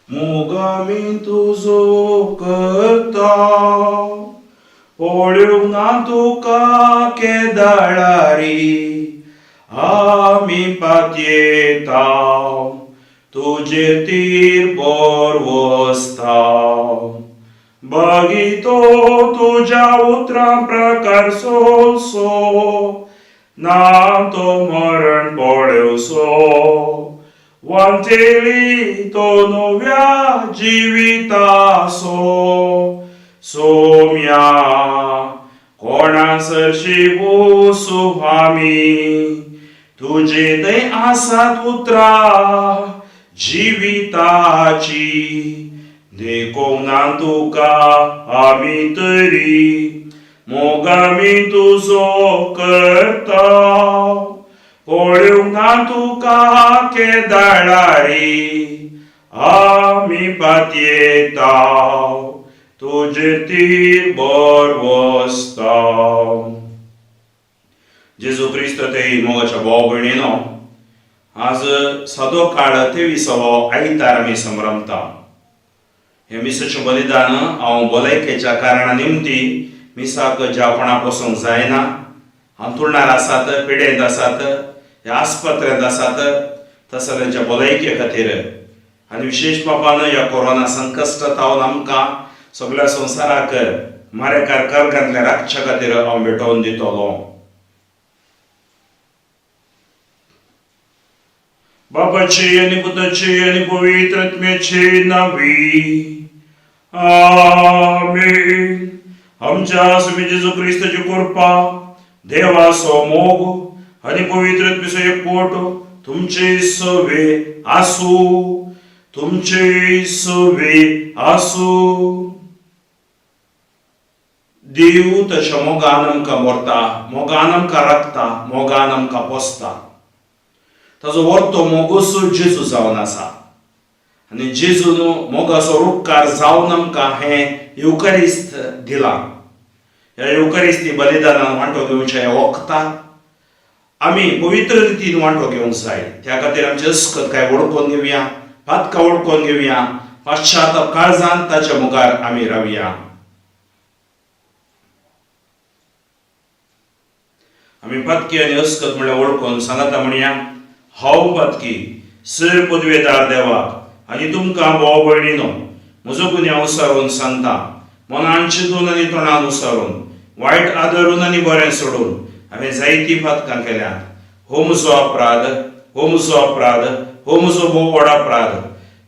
모감이 두속었다 오륙나두까 깨달라리 आमी पातयेता तुजे तीर बरवस्ता बघितो तुझ्या उतरां प्रकार सोसो ना तो मरण पळवसो वांटेली तो नव्या जिवितासो सोम्या कोणासरशी वसू आमी तुझे दय आसात उतरा जिविताची देखूंक ना तुका आमी तरी मोगामी तुजो करता पळोवंक ना तुका केदाळारी आमी पातयेता तुजे तीर बरवस्ता जेजू क्रिस्त ते मोगाच्या भाव भयणीनो आज सदो काळ 23वो आयतार आमी संभ्रमता हे मिसाचें बलिदान हांव भलायकेच्या कारणा निमती मिसाक जावपणा पसूंक जायना अंथरुणार आसात पिडेंत आसात ह्या आस्पत्र्यांत आसात तसल्यांच्या भलायके खातीर आनी विशेश पापान ह्या कोरोना संकश्टांत आमकां सगळ्या संवसाराक मारेकार कर्गांतल्या राखच्या खातीर हांव भेटोवन दितलो बापाची आणि पुताची आणि पवित्र आत्म्याची नावी आमीन आमच्या स्वामी जेजू ख्रिस्ताची कृपा देवाचो मोग आणि पवित्र आत्म्याचो एकवट तुमचे सवे आसू देव तशा मोगान आमकां व्हरता मोगान आमकां राखता मोगान आमकां पोसता ताजो व्हरतो मोगोसो जेजू जावन आसा आनी जेजून मोगाचो उपकार जावन आमकां हें युकारिस्त दिलां ह्या युकारिस्ती बलिदानान वांटो घेवचे वखदाक आमी पवित्र रितीन वांटो घेवंक जाय त्या खातीर आमचे अस्कत काय वळखून घेवया पातकां वळखून घेवया पाश्चाताप काळजांत ताच्या मुखार आमी रावया आमी पातकी आनी अस्कत म्हळ्यार वळखून सांगाता म्हणया हांव पातकी सर पदवेदार देवाक आनी तुमकां भाव भयणीनो म्हजो गुन्यांव उसारून सांगता मनान चिंतून आनी तोंडान उसारून वायट आदरून आनी बरें सोडून हांवें जायतीं पातकां केल्यात हो म्हजो अपराध हो म्हजो भोव व्हड अपराध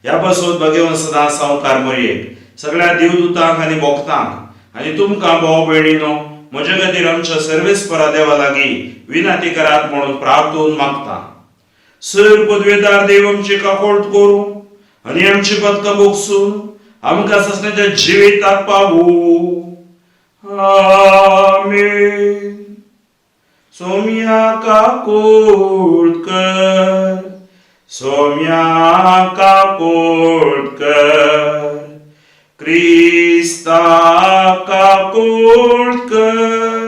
ह्या पासून भगवान सदां संवकार मरयेक सगळ्या देवदूतांक आनी भक्तांक आनी तुमकां भाव भयणीनो म्हजे खातीर आमच्या सर्वेस्परा देवा लागीं विनंती करात म्हणून प्रार्थून मागता सर पदवेदार देव आमची काकोळट करूं आनी आमची पदकां भोगसून आमकां ससण्याच्या जिविताक पावूं आमीन सोम्या काकोळट कर क्रिस्ता काकोळट कर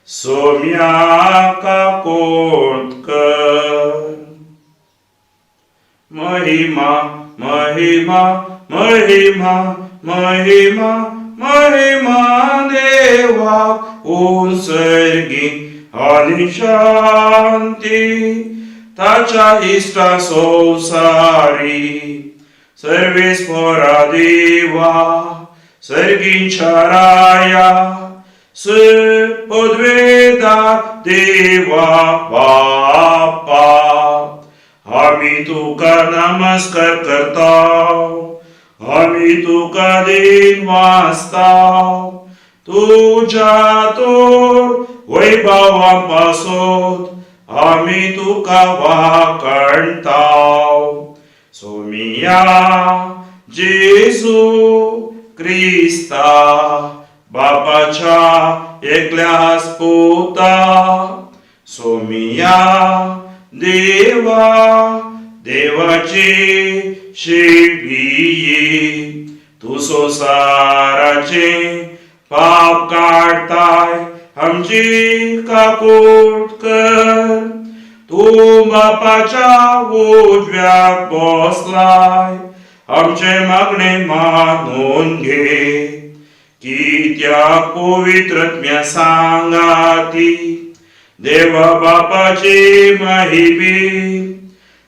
सोम्या काकोळट कर महिमा महिमा महिमा महिमा महिमा देवा उत्सर्गी आणि शांती ताच्या इष्टा संसारी सर्वेस्परा देवा सर्गींच्या राया पदवेदार देवा बापा आम्ही तुका नमस्कार करता आम्ही तुका दिन वाचता तुझ्या तोर वैभवापासून आम्ही तुका वाकणता सोमिया जेजू क्रिस्ता बापाच्या एकल्याच पुता सोमिया देवा देवाचे शेळी तू संसाराचे पाप काढताय आमची काकूट कर तू बापाच्या उजव्याक बसलाय आमचे मागणे मानून घे की त्या पवित्रत्म्या सांगाती देवा बापाची महिमे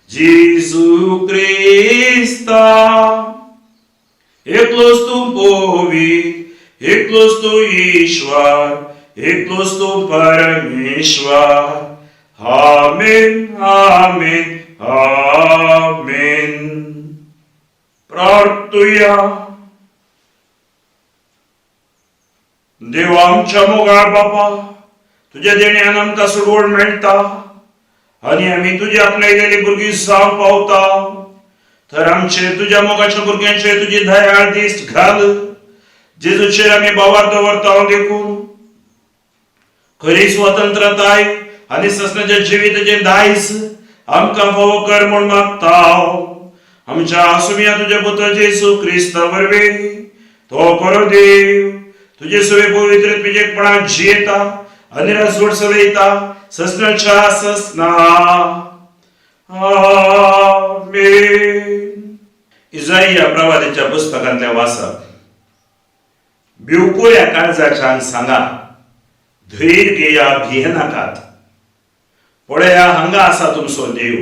जेजू क्रिस्ता एकलोच तू पवित्र एकलोच तू ईश्वर एकलोच तू परमेश्वर आमेन आमेन आमेन प्रार्थूया देवा आमच्या मोगाळ बापा तुझ्या देण्यान आमकां सोडवण मेळटा आनी आमी तुजी आपणायलेली भुरगीं जावंक पावता तर आमचे तुझ्या मोगाच्या भुरग्यांचे तुजी दयाळ दीस घाल जेजूचेर आमी बावर दवरता देखून खरी स्वतंत्रताय आनी ससनाच्या जिविताचे दायज आमकां फावो कर म्हूण मागता आमच्या आसुमिया तुझे पुत्र जेजू क्रिस्ता वरवीं तो बरो देव तुझे सवे पवित्र पिजेकपणान जियेता आनी राजवट चलयता ससनाच्या ससना आमेन. इसाइया प्रवादीच्या पुस्तकांतले वाचप. भिवकुऱ्या काळजाच्यान सांगा धैर्य घेया भिये नाकात पळया हांगा आसा तुमचो देव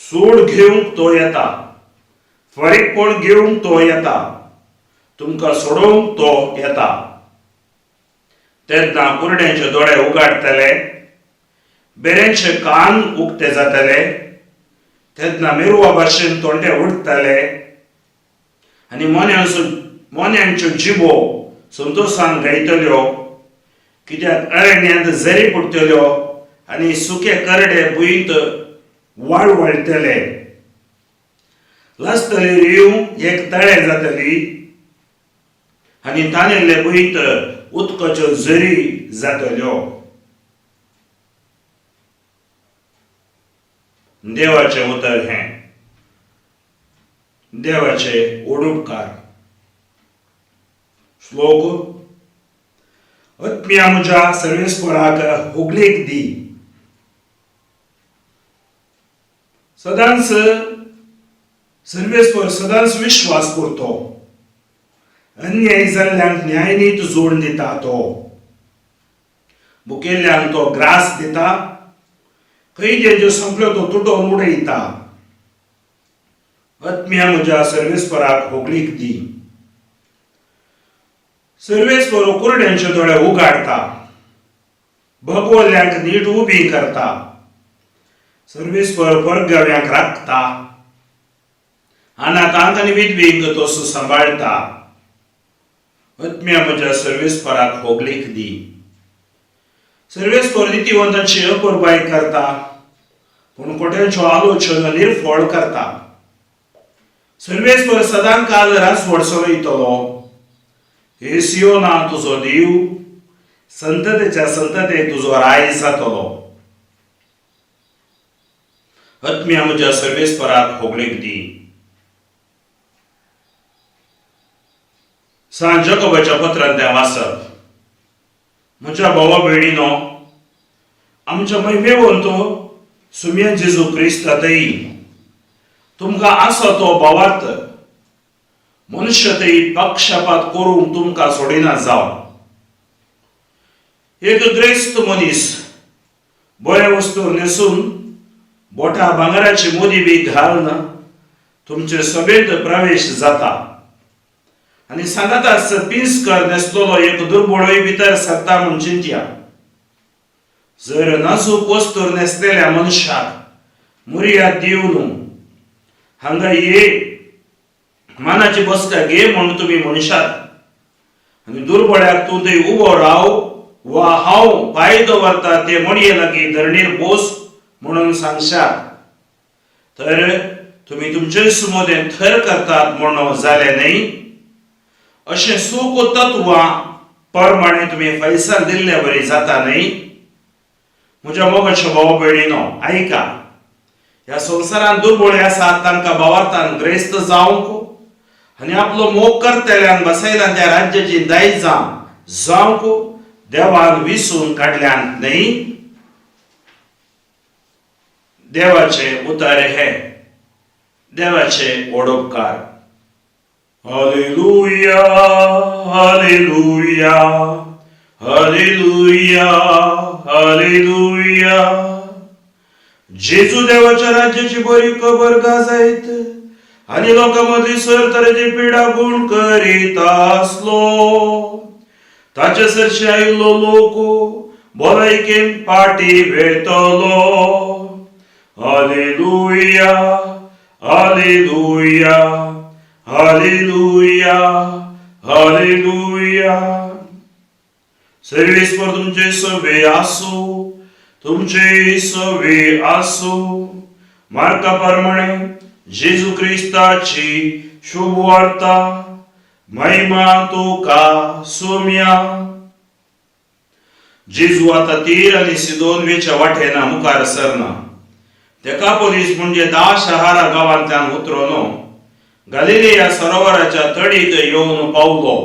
सूड घेवंक तो येता फरीकपण घेवंक तो येता तुमकां सोडवंक तो येता तेन्ना कुरड्यांचे दोळे उगाडटले बेऱ्यांचे कान उक्ते जातले तेन्ना मिरवा भाशेन तोंडे उडटले आनी मोन्यांच्यो जिबो संतोषान गायतल्यो कित्याक अरण्यांत झरी पडटल्यो आनी सुके करडे भुंयत वाळवळटले लासतली रिव एक तळे जातली आनी तानेल्ले भुंयत उदकाच्यो झरी जातल्यो. देवाचे उतर हे देवाचे ओडुपकार. श्लोक. आत्म्या म्हज्या सर्वेस्पराक होगलेक दी सदांच सर्वेस्पर सदांच विश्वास करतो अन्याय जाल्ल्यांक न्यायनीत जोड दिता तो मुखेल्ल्यांक तो ग्रास दिता कैद्यांच्यो संपल्यो तो तुटोवन उडयता. आत्म्या म्हज्या सर्वेस्पराक होगलीक दी. सर्वेस्पर कुरड्यांचे दोळे उगाडता भगवल्ल्यांक नीट उबी करता सर्वेस्पर परगव्यांक राखता अनाथांक आनी विधवेक तो सांबाळता. आत्म्या म्हज्या सर्वेस्पराक होगलीक दी. सर्वेस्पर नितीवंतांची अपुरबाय करता पूण कोट्यांच्यो आलोचना निर्फळ करता. सर्वेस्पर सदां काल रासवड चलयतलो. हे सियोना तुजो देव संततेच्या संततेक तुजो राय जातलो. आत्म्या म्हज्या सर्वेस्पराक होगलीक दी. सांत जाकोबाच्या पत्रांतलें वाचप. म्हज्या भावा भयणीनो आमच्या महिमेवंत सुम्या जेजू क्रिस्तातय तुमकां आसा तो भावार्थ मनुष्यतय पक्षपात करूंक तुमकां सोडिना जाव. एक ग्रेस्त मनीस बरे वस्तू न्हेसून बोटा भांगराची मोदी बी घालून तुमचे सभेंत प्रवेश जाता आनी सांगाताच पिंजकर न्हेसलोलो एक दुर्बळय भितर सरता म्हूण चिंतया. जर नाजूक वस्तू न्हेसलेल्या मनशाक मुर्याद दिवन हांगा ये मानाची बसका घे म्हूण तुमी मनशात आनी दुर्बळ्याक तूं थंय उबो राव वा हांव पांय दवरता ते मडये लागीं धरणीर बोस म्हणून सांगशात तर तुम्ही तुमचे सुमोदें थर करतात म्हणून जाले नाही. अशें सूख तत्वां प्रमाणे तुम्ही फैसल दिल्ले बरी जाता नाही. म्हज्या मोगाच्या भाव भयणीनो, ऐका. ह्या संवसारांत दुर्बळे आसात तांकां भावार्थान ग्रेस्त जावंक आनी आपलो मोग करतल्यान बसयल्यान त्या राज्याची दायजां जावंक देवान विसून काडल्यान नाही. देवाचे उतारे हे देवाचे ओडोपकार. Hallelujah, hallelujah, hallelujah, hallelujah. जेजू देवाच्या राज्याची बरी खबर गाजयत आणि लोकांमधली सर तरेची पिडा गुण करीत आसलो. ताचे सरशी आयिल्लो लोक भलायकेन पाटी वेतलो. Hallelujah, hallelujah, hallelujah, hallelujah. सर्वेस्पर तुमचे सवे आसो, तुमचे सवे आसो. मार्का प्रमाणे जेजू क्रिस्ताची शुभ वार्ता. महिमा तुका सोम्या. जेजू आता तीर आणि सिदोन वेच्या वाटेना मुखार सरना. देकापोलीस म्हणजे 10 शहरा गावांतल्यान उतरोन गलिलिया सरोवराच्या तडीक येवन पावलो.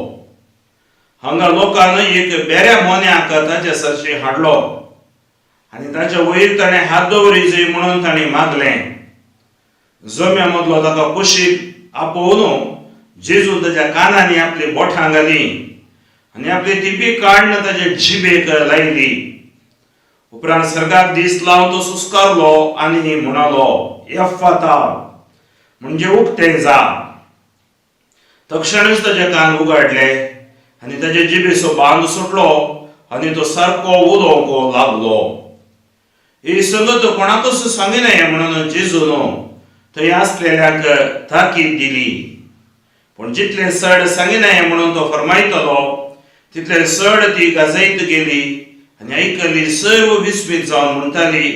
हांगा लोकांनी एक बेऱ्या मोन्याक ताचे सरशी हाडलो आनी ताच्या वयर ताणें हात दवरीचे म्हणून ताणें मागलें. जम्या मदलो ताका कुशीक आपोवन जेजून ताच्या कानांनी आपली बोटां घाली आनी आपली तिपी काडून ताचे जिबेक लायली. उपरांत सर्गाक दीस लावन तो सुस्कारलो आनी म्हणालो, एफ्फाता, म्हणजे उक्तें जा. तक्षणच ताचे कान उगडले आनी ताचे जिबेचो बांद सुटलो आनी तो सारको उलोवंक लागलो. ही संगत कोणाकच सांगिनाय म्हणून जेजून थंय आसलेल्यांक ताकीद दिली. पण जितले चड सांगिनाय म्हणून तो फरमायतलो तितले चड ती गाजयत गेली आनी आयकल्ली सर्व विस्मीत जावन म्हणटाली,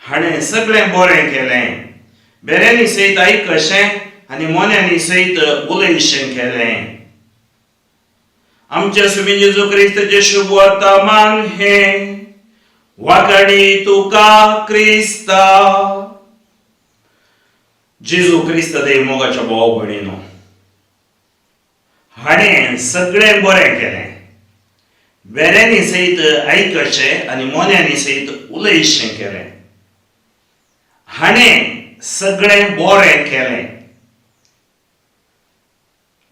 हाणें सगळें बरें केलें. बेऱ्यांनी सयत आयकशें आनी मोन्यांनी सयत उलयशें केलें. आमच्या सुमी जेजू क्रिस्ताचे शुभ वार्ता मान हे. वाकडी तुका क्रिस्ता. जेजू क्रिस्त देव मोगाच्या भाव भयणीनो, हाणें सगळें बरें केलें. बेऱ्यांनी सयत आयकशें आनी मोन्यांनी सयत उलयशें केलें. हाणें सगळें बरें केलें.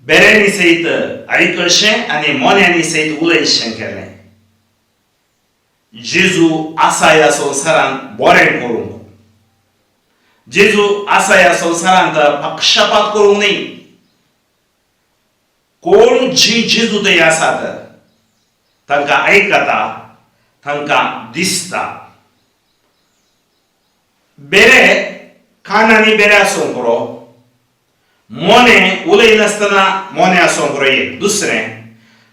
बेऱ्यांनी सयत आयकशें आनी मोन्यांनी सयत उलयशें केलें. जेजू आसा ह्या संवसारांत बरें करूंक. जेजू आसा ह्या संवसारांत पक्षपात करूंक न्ही. कोण जी जेजू थंय आसात तांकां आयकता, तांकां दिसता. बेरे कानांनी बेरे आसूंक पुरो, मोने उलयनासतना मोने आसूंक पुरो. एक दुसरें,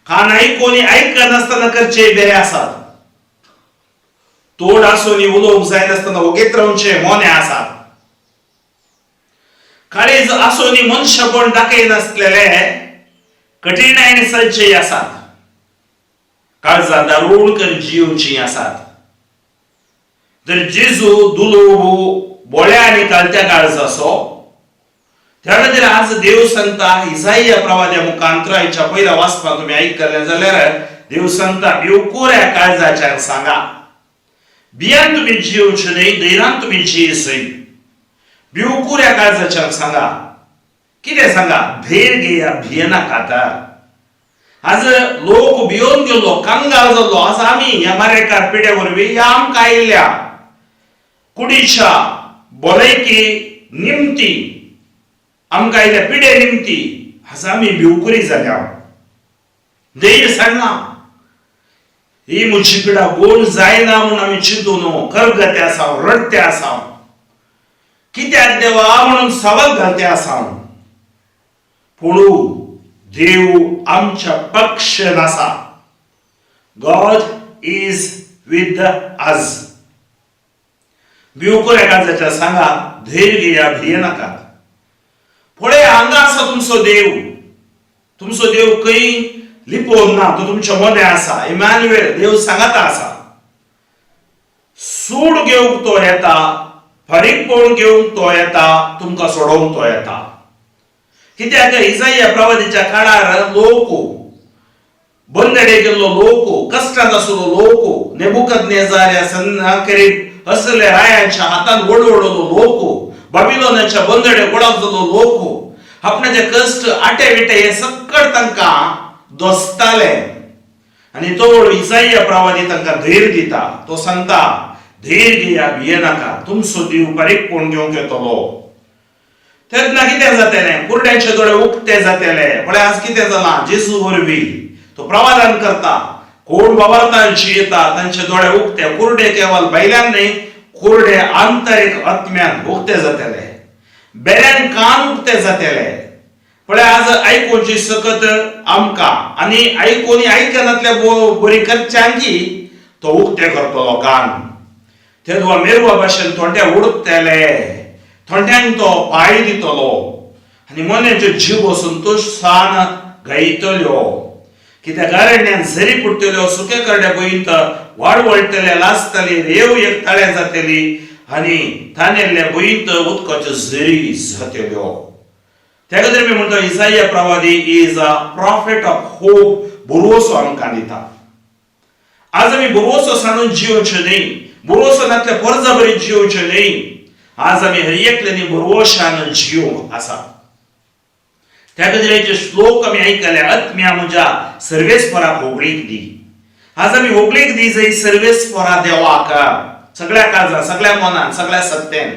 कान आयकून आयकनासतना करचे बेरे आसात. तोड आसून उलोवंक जायनासतना ओगेत रावचे मोने आसात. काळीज आसून मनशापण दाखयनासलेले कठीणायन सज्जय आसात. काळजां दारूण कर जिवची आसात. जर जेजू दुलोवू बोळ्या आनी कालत्या काळजाचो, त्या खातीर आज देव संता इसाइया प्रवाद्या मुखांतराच्या पयल्या वाचपाक तुमी आयकलें जाल्यार देव संता भिवकुऱ्या काळजाच्याक सांगा, भियान तुमी जिवचे न्ही, धैर्यान तुमी जियेसय. भिवकुऱ्या काळजाच्याक सांगा. कितें सांगा? धैर्य घेया, भियेनाकात. आज लोक भियोन गेलो, कांगाल जाल्लो. आज आमी ह्या मारेकार पिड्या वरवीं ह्या आमकां आयिल्ल्या कुडीच्या भलायकी निमती, आमकां आयिल्ल्या पिडे निमती आज आमी भिवकुरी जाल्या. धैर्य सांगना. ही म्हजी पिडा गोड जायना म्हणून आमी चिंतून करगते आसाव, रडते आसाव. कित्याक देवा म्हणून सवाल घालते आसाव. पूण देव आमच्या पक्षान आसा. God is with us. भिवकुऱ्या काळजाच्या सांगा, धैर्य घेया, भियेनाकात. पळय हांगा आसा तुमचो देव खंय लिपोवन ना, तो तुमच्या मदें आसा. इमॅन्युएल, देव सांगाता आसा. सूड घेवंक तो येता, फरीकपण घेवंक तो येता, तुमकां सोडोवंक तो येता. कित्याक इसाया प्रवादीच्या काळार लोक, बंदडे गेल्लो लोक, कश्टांत आशिल्लो लोक, नेबुकदनेजार ह्या सन्नाकरीब असले रायांच्या हातान वडवडलो लोक, बाबिलोनाच्या बंदडे गोळा जाल्लो लोक, आपणाचे कश्ट आटे विटे हे सक्कड तांकां दोस्ताले. आनी तो इसाया प्रवादी तांकां धैर्य दिता. तो सांगता, धैर्य घेया, भियेनाका, तुमचो देव बारीकपण घेवंक येतलो. तेन्ना कितें जातलें? कुरड्यांचे दोळे उक्ते जातले. पण आज कितें जालां? जेजू वरवीं तो प्रवादन करता. कोण बाबार्थान जियेता तांचे दोळे उक्ते. कुरडे केवळ भायल्यान न्हय, कुरडे आंतरीक आत्म्यान उक्ते जातले. बेऱ्यान कान उक्ते जातले. पण आज आयकोची सकत आमकां आनी आयकोनी आयकनातल्या बरी करच्यांकी तो उक्ते करतलो कान. तेदवा मेरवा भाशेन थोड्या उडतले, थोड्यांक तो पाळी दितलो आनी मनाचे जीव संतोषान गायतल्यो. कित्याक गारण्यान झरी पडटल्यो, सुके करडे गोंयत वाडवळटले, लाजतली, रेव एकताळे जातली आनी थानेल्ले गोंयत उदकाच्यो झरी जातल्यो. त्या खातीर मी म्हणटा इसाया प्रवादी is a prophet of hope. भरवसो आमकां दिता. आज आमी भरवसो सांडून जिवचे न्हय, भरवसो नातले बळजबरी जिवचे न्हय. आज आमी हर एकल्यानी भरवशान जिवंक आसा. त्या खातीर हे श्लोक आमी आयकले, आत्म्या म्हज्या सर्वेस्पराक होगळीक दी. आज आमी होगळीक दी जंय सर्वेस्परा देवाक, सगळ्या काळजान, सगळ्या मनान, सगळ्या सत्तेन.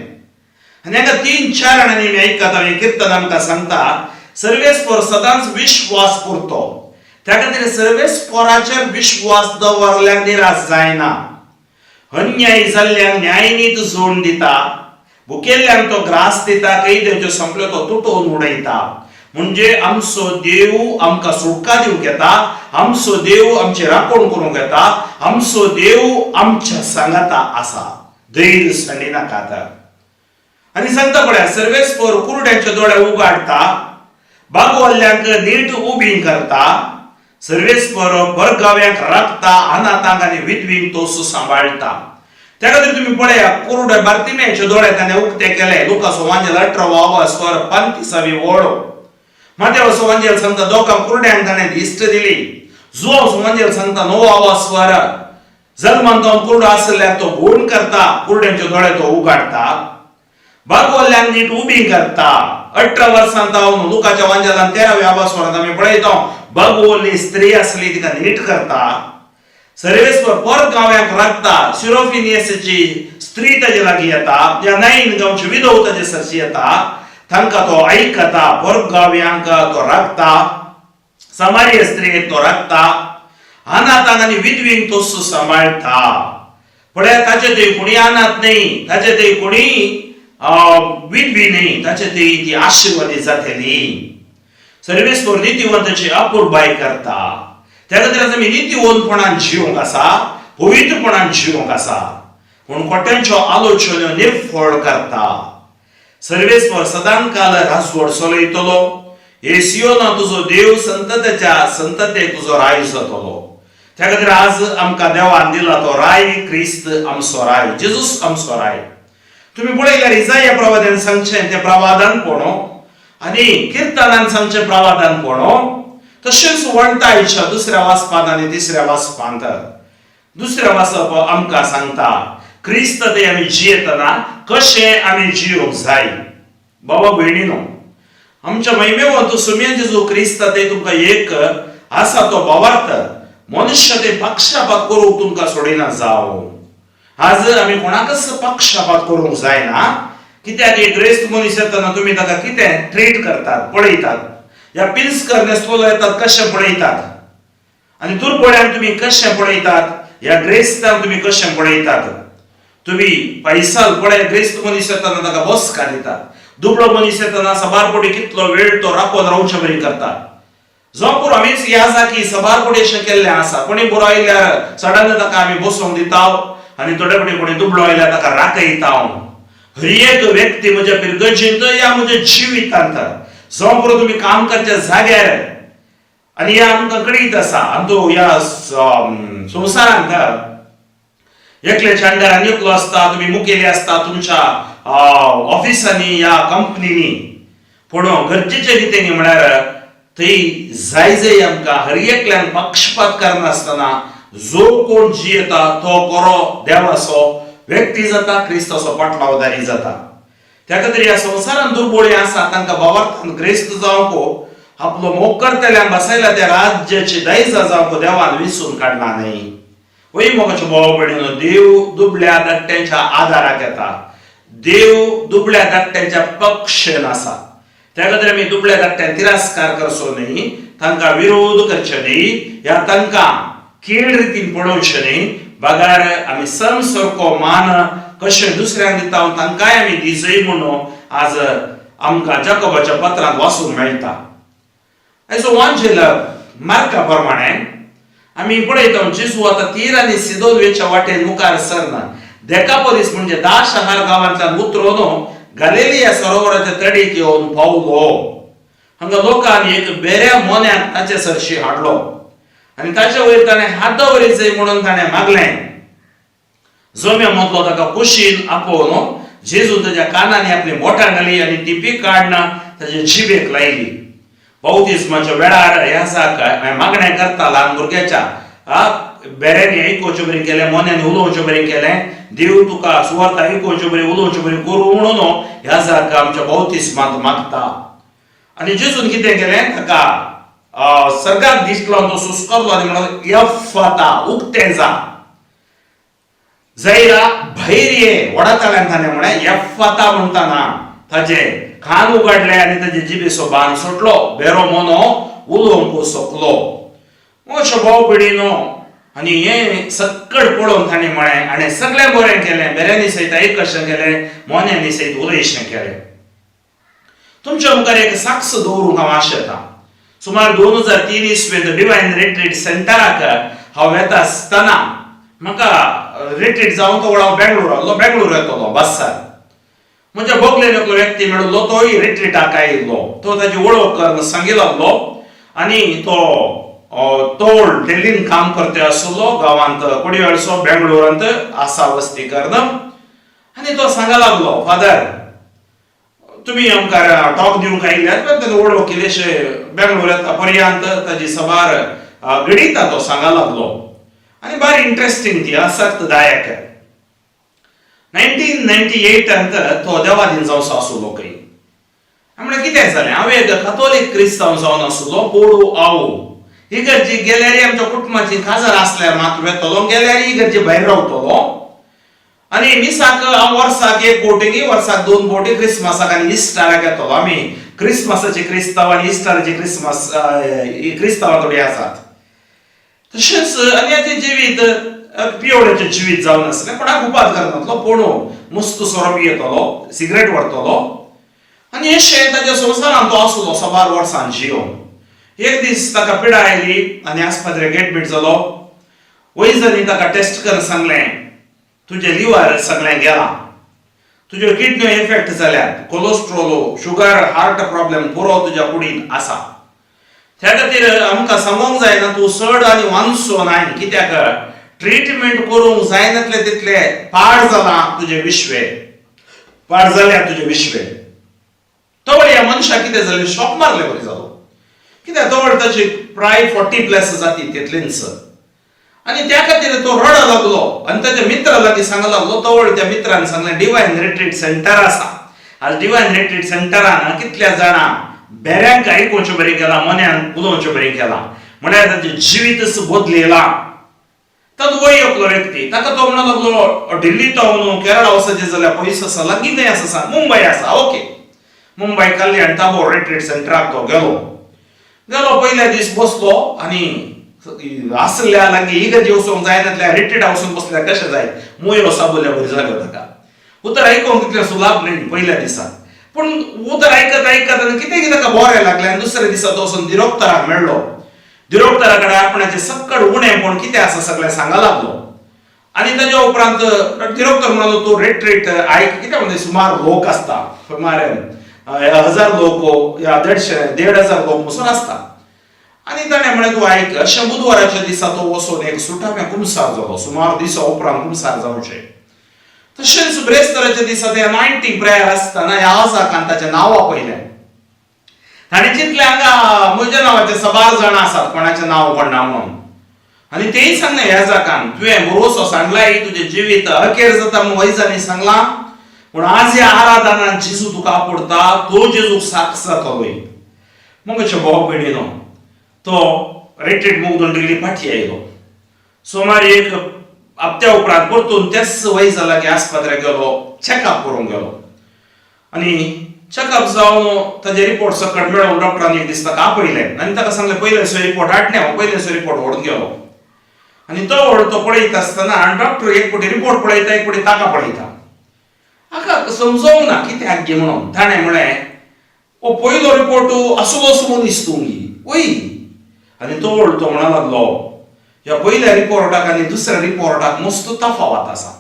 आनी हाका 3-4 जाणांनी मी आयकता, कीर्तन आमकां सांगता, सर्वेस्पर सदांच विश्वास करतो. त्या खातीर सर्वेस्पराचेर विश्वास दवरल्याक निराश जायना. अन्याय जाल्ल्यांक न्यायनीत जोड दिता, भुकेल्ल्यांक तो ग्रास दिता, कैद्याच्यो संपल्यो तो तुटोवन उडयता. म्हणजे आमचो देव आमकां सुटका दिवंक येता, आमचो देव आमची राखण करूंक येता, आमचो देव आमच्या सांगाता आसा. धैर्य सांडिनाकात. आनी सांगता पळय, सर्वेस्पर कुरड्यांचे दोळे उगाडटा, बागवल्ल्यांक नीट उबीं करता, सर्वेस्पर परगाव्यांक राखता, अनाथांक आनी विधवींक तो सांबाळटा. त्या खातीर तुम्ही पळया, कुरडे बार्तिमेयाचे दोळे ताणें उक्ते केले. लुकास वांजेल 18 स्वर 35 ओळ. मातेवस वांजेल सांगता, दोगां कुरड्यांक ताणें दिश्ट दिली. जुआंस वांजेल सांगता 9 स्वर, जल्मान जावन कुरडो आसल्याक तो गुण करता, कुरड्यांचे दोळे तो उगाडता, बागवल्ल्यांक नीट उबीं करता. 18 वर्सां जावन लुकाच्या वांजेलान 13व्या स्वरांत आमी पळयता, बागवल्ली स्त्री आसली तिका नीट करता. सर्वेस्पर परगाव्यांक राखता. सिरोफिनियसची स्त्री ताजे लागीं येता, त्या नाईन गांवची विधव ताजे सरशी येता, तांकां तो आयकता. परगाव्यांक तो राखता, समारिय स्त्रीक तो राखता, अनाथांक आनी विधवींक तो सांबाळटा. पळय, ताचे थंय कोणी अनाथ न्हय, ताचे थंय कोणी विधवी न्हय, ताचे थंय ती आशिर्वादी जातली. सर्वेस्पर नितीवंताची आपुरबाय करता. त्या खातीर आमी नितीवंतपणान जिवंक आसा, पवित्रपणान जिवंक आसा. पूण कोट्यांच्यो आलोचन्यो निर्फळ करता. सर्वेस्पर सदां काल राजवट चलयतलो. हे सियोना तुजो देव संततेच्या संततेक तुजो राय जातलो. त्या खातीर आज आमकां देवान दिला तो राय, क्रिस्त आमचो राय, जेजूस आमचो राय. तुम्ही पळयल्यार इसाया प्रवादन सांगचें तें प्रवादन पळो आनी किर्तनान सांगचें प्रवादन पळो. तशेंच वणटायच्या 2ऱ्या वाचपांत आनी 3ऱ्या वाचपांत 2ऱ्या वाचप आमकां सांगता, क्रिस्त ते आमी जियेतना कशें आमी जिवंक जाय. बाबा भयणीनो, आमच्या महिमेवंत सुम्या जेजू क्रिस्त ते तुमकां एक आसा तो भावार्थ, मनुष्य ते पक्षपात करूंक तुमकां सोडिना जावं. आज आमी कोणाकच पक्षपात करूंक जायना. कित्याक एक ग्रेस्त मनीस येतना तुमी ताका कितें ट्रीट करतात, पळयतात. ह्या पिल्सकर नेस्लोलो येतात कशें पळयतात, आनी दुर्बळ्यांक तुमी कशें पळयतात, ह्या ग्रेस्तांक तुमी कशें पळयतात. तुमी पैसाल पळय, ग्रेस्त मनीस येतना ताका बसका दितात. दुबळो मनीस येतना सबारपोटी कितलो वेळ तो राखून रावचे बरी करतात. जोपूर आमीच ह्या जागी सबारपोटी अशें केल्लें आसा. कोणी बरो आयल्यार सडन ताका आमी बसोवंक दिता आनी थोडे फावटी कोणी दुबळो आयल्यार ताका राखयता. हर एक व्यक्ती म्हज्या पिरगजींत या म्हज्या जिवितांत जावं पुरो तुम्ही काम करच्या जाग्यार आणि या आमकां कळीत आसा आमचो ह्या संवसारांत एकल्याच्या अंडरान एकलो असता, तुम्ही मुखेली असता तुमच्या ऑफिसांनी या कंपनीनी, पूण गरजेच्या रितीन म्हळ्यार थंय जाय जाय आमकां हर एकल्यान पक्षपात करनासतना जो कोण जियेता तो बरो देवाचो व्यक्ती जाता, क्रिस्ताचो पाटलावदारी जाता. त्या खातीर ह्या संवसारान दुर्बळी आसा तांकां भावार्थान क्रिस्त जावंको आपलो मोग करतल्यांक बसयला त्या राज्याची दायजा जावंको देवान विसरून काडना न्ही. वय मोगाच्या भाव भयणीनो, देव दुबळ्या धाकट्यांच्या आदाराक येता, देव दुबळ्या धाकट्यांच्या पक्षान आसा. त्या खातीर आमी दुबळ्या धाकट्यांक तिरस्कार करचो न्ही, तांकां विरोध करचे न्ही, या तांकां कीड रितीन पळोवचें न्ही. बगार आमी समसरको मान कशें दुसऱ्यांक दिता तांकांय आमी दिजय म्हणून आज आमकां जाकोबाच्या पत्रांत वाचूंक मेळटा. आयचो वांजेल मार्का प्रमाणे आमी पळयता जेजू आतां तीर आनी सिदोनच्या वाटेन मुखार सरना. देकापोलीस म्हणजे 10 शहर गांवांतल्यान उतरून गलिलिया सरोवराच्या तडीक येवन पावलो. हांगा लोकांनी एक बेऱ्या मोन्याक ताचे सरशी हाडलो आनी ताचे वयर ताणें हात दवरीचय म्हणून ताणें मागलें. जोम्या मदलो ताका कुशीन आपोवन जेजून ताच्या कानांनी आपली बोटां घाली आनी टिपी काडना ताचे जिबेक लायली. बौतिस्माच्या वेळार ह्या मागणें करता ल्हान भुरग्याच्या बेऱ्यांनी आयकोवचें बरें केलें, मोन्यांनी उलोवचें बरें केलें, देव तुका सुवार्ता आयकोवचें बरें उलोवचें बरें करूं म्हणून ह्या जाका आमच्या बौतिस्मांत मागता. आनी जेजून कितें केलें ताका सर्गाक दिसलो तो सुस्करलो आनी म्हणलो यफ्फाता, उक्तें जा. जैरा भायर ये वडाताळ्यान ताणें म्हळें यफ्फाता म्हणटाना ताचे कान उगडले आनी ताचे जिबेचो बांद सुटलो, बेरो मोनो उलोवंक सोंपलो. अशें भाव भयणीनो, आनी हें सक्कड पळोवन ताणें म्हळें आनी सगळें बरें केलें, बेऱ्यांनी सयत आयकशें केलें, मोन्यांनी सयत उलयशें केलें. तुमच्या मुखार एक साक्ष दवरूंक हांव आशेता. सुमार 2003 इसवेंत डिवायन रिट्रीट सेंटराक हांव येता आसतना म्हाका रिट्रीट जावन तो हांव बेंगळूर येतलो बसार. म्हणजे बोगलेन एकलो व्यक्ती मेळिल्लो, तोय रिट्रीटाक आयिल्लो. तो ताची वळख करून सांगी लागलो आनी तो तोळ दिल्लीन काम करते आसलो, गांवांत कुडियाळचो, बेंगळूरांत आसा वस्ती करून. आनी तो सांगा लागलो, फादर तुम्ही आमकां टॉक दिवंक आयिल्ल्यात, ताणें वळख कितेंशें बेंगळूर येता पर्यंत ताची सभार घडिता तो सांगा लागलो. आनी बारी इंट्रस्टिंग ती आसक्तदायक. 1998 तो देवाधीन जावचो आसलो खंय. म्हळ्यार कितें जालें, हांव एक कॅथोलीक क्रिस्तांव जावन आसलो, पोडू आवो इगर्जी गेल्यार आमच्या कुटुंबाची काजार आसल्यार मात्र येतलो, गेल्यार इगर्जी भायर रावतलो. आनी मिसाक हांव वर्साक एक बोटींग, वर्साक 2 बोटी क्रिस्मसाक आनी इस्टराक येतलो. आमी क्रिस्मसाचे क्रिस्तांव आनी इस्टराचे क्रिस्मस क्रिस्तांवां थोडी आसात. तशेंच आनी जिवीत पिवड्याचें जिवीत जावन आसलें, कोणाक उपाद करनासलो, पोणू मस्तो सोरोप येतलो, सिगरेट व्हरतलो आनी अशें ताच्या संवसारांत तो आसलो सबार वर्सां जियोन. एक दीस ताका पिडा आयली आनी आस्पत्रेक एडमीट जालो. वैजनी ताका टेस्ट करून सांगलें तुजें लिव्हर सगळें गेलां, तुज्यो किडन्यो इफेक्ट जाल्यात, कोलेस्ट्रॉल, शुगर, हार्ट प्रॉब्लेम पुरो तुज्या कुडीन आसा. त्या खातीर आमकां सांगूंक जायना तूं चड आनी वांचो न्हय, कित्याक ट्रिटमेंट करूंक जायनातले तितले पाड जालां तुजें विश्वें, पाड जाल्या तुजें विश्वें. तो ह्या मनशाक कितें जालें, शॉक मारले बरी जालो. कित्याक तो ताची प्राय 40+ जाती तितलींच. आनी त्या खातीर तो रडा लागलो आनी ताच्या मित्रा लागीं सांगूंक लागलो. तो त्या मित्रान सांगलें डिवायन रिट्रीट सेंटर आसा. आज डिवायन रिट्रीट सेंटरान कितल्या जाणां बेऱ्यांक आयकोवचें बरें केलां, मन्यान उलोवचें बरें केलां, म्हळ्यार ताचें जिवीतच बदलेलां. तातूंत वय एकलो व्यक्ती, ताका तो म्हणूंक लागलो दिल्ली टावन केरळा वचचें जाल्यार पयस आसा, लागीं आसा सांग, मुंबय आसा. ओके, मुंबय कल्याण ताबोर रिट्रीट सेंटराक तो गेलो. पयल्या दीस बसलो आनी आसल्या लागीं इगर्जी वचोंक जायनातल्या रिट्रीट वचून बसल्यार कशें जाय, मुयो साबुल्या बरी जाल्यो ताका. उतर आयकोंक तितलें सुलाभ न्ही पयल्या दिसा. पूण उतर आयकत आनी कितें ताका बरें लागलें आनी दुसऱ्या दिसा तो वचून दिरोक्तराक मेळ्ळो. दिरोक्तरा कडेन आपणाचें सक्कड उणेंपण कितें आसा सगळें सांगूंक लागलो. आनी ताच्या उपरांत दिरोक्तर म्हणलो तूं रिट्रीट आयक, कित्याक म्हणजे सुमार लोक आसता, सुमार 1000 लोक या 150 लोक पसून असता. आणि ताणें म्हळें तूं आयक, अशें बुधवाराच्या दिसा तो वचून एक सुटाव्या कुमसार जालो, सुमार दिसा उपरांत कुमसार जावचें. तशेंच ब्रेस्ताराच्या दिसा ते अनॉयंटिंग प्रेयर आसतना याजाकान ताचें नांव पयलें. ताणें चिंतलें हांगा म्हज्या नांवाचे 12 जाण आसात, कोणाचें नांव पडना म्हणून. आनी तेय सांगलें याजाकान, तुवें भरोसो सांगलाय, तुजें जिवीत अखेर जाता म्हूण वैजांनी सांगलां, पूण आज ह्या आराधनांत जेजू तुका आपडटा, तो जेजूक साक्ष जातलोय. मगचे भाव भयणीनो, तो रेटेड मुगदंडली फाटी आयलो. सोमार एक हप्त्या उपरांत परतून त्याच वैजा लागीं आस्पत्र्याक गेलो, चॅकअप करूंक गेलो. आनी चॅकअप जावन ताजे रिपोर्ट सकट मेळोवन डॉक्टरांनी एक दीस ताका आपयलें आनी ताका सांगलें पयलेसो रिपोर्ट हाडने, हांव पयलेसो रिपोर्ट व्हरून गेलो. आनी तो व्हरतो पळयता आसतना डॉक्टर एक फावटी रिपोर्ट पळयता, एक फावटी ताका पळयता. हाका समजोंक ना कित्याक गे म्हणून. ताणें म्हळें, ओ पयलो रिपोर्ट असो मनीस तूं गी वय. आनी तो व्हरतो म्हणूंक लागलो, ह्या पयल्या रिपोर्टाक आनी दुसऱ्या रिपोर्टाक मस्त तफावत आसा.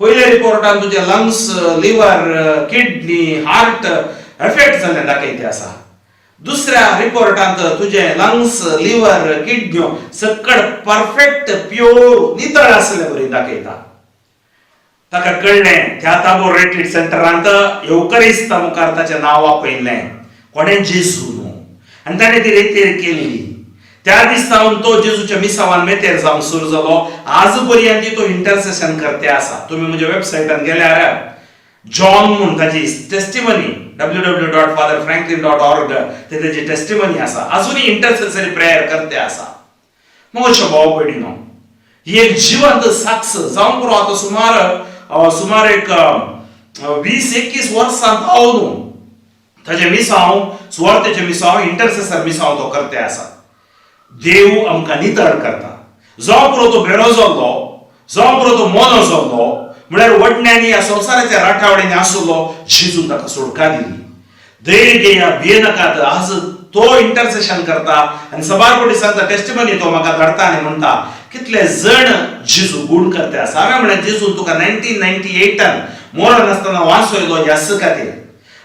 पयल्या रिपोर्टान तुजे lungs, liver, kidney, heart affect जाल्ले दाखयते आसा. दुसऱ्या रिपोर्टांत तुजे लंग्स, लिव्हर, किडन्यो सकट परफेक्ट प्युअर नितळ आसले बरी दाखयता. ताका कळ्ळें त्या ताबो रेटेड सेंटरांत येवकरिस्त मुखार ताचें नांव आपयल्लें, कोणें जेजू न्हू. आनी ताणें ती रेतेर केल्ली. त्या दिसावन तो जेजूच्या मिसावान मेतेर जावन सुरू जालो. आज पर्यंत तो इंटरसेशन करते आसा. तुम्ही म्हज्या वेबसायटार गेल्यार जॉन म्हणून ताची टेस्टिमनी www.fatherfranklin.org ते ताची टेस्टिमनी आसा. अजूनही इंटरसेसरी प्रेयर करते आसा. म्हज्या भाव भयणीनो, ही एक जिवंत साक्ष जावंक पुरो. आतां सुमार एक 20-21 वर्सां जावन न्हू ताचे मिसांव, सुवार्थेचे मिसांव, इंटरसेसर मिसांव तो करते आसा. देव आमकां नितळ करता. जावं पुरो तो बेरो जाल्लो, जावं पुरो तो मोनो जाल्लो, म्हळ्यार वडण्यांनी ह्या संवसाराच्या राठावडींनी आसलो, जेजून ताका सुटका दिली. धैर्य घेया, भिये नाकात. आज तो इंटरसेशन करता आनी सबार कोटी सांगता, टेस्टिमनी तो म्हाका धाडटा आनी म्हणटा कितले जण जेजू गूण करते आसा. हांवें म्हळें जेजून तुका 1998 मरण आसतना वाचयलो ह्या खातीर.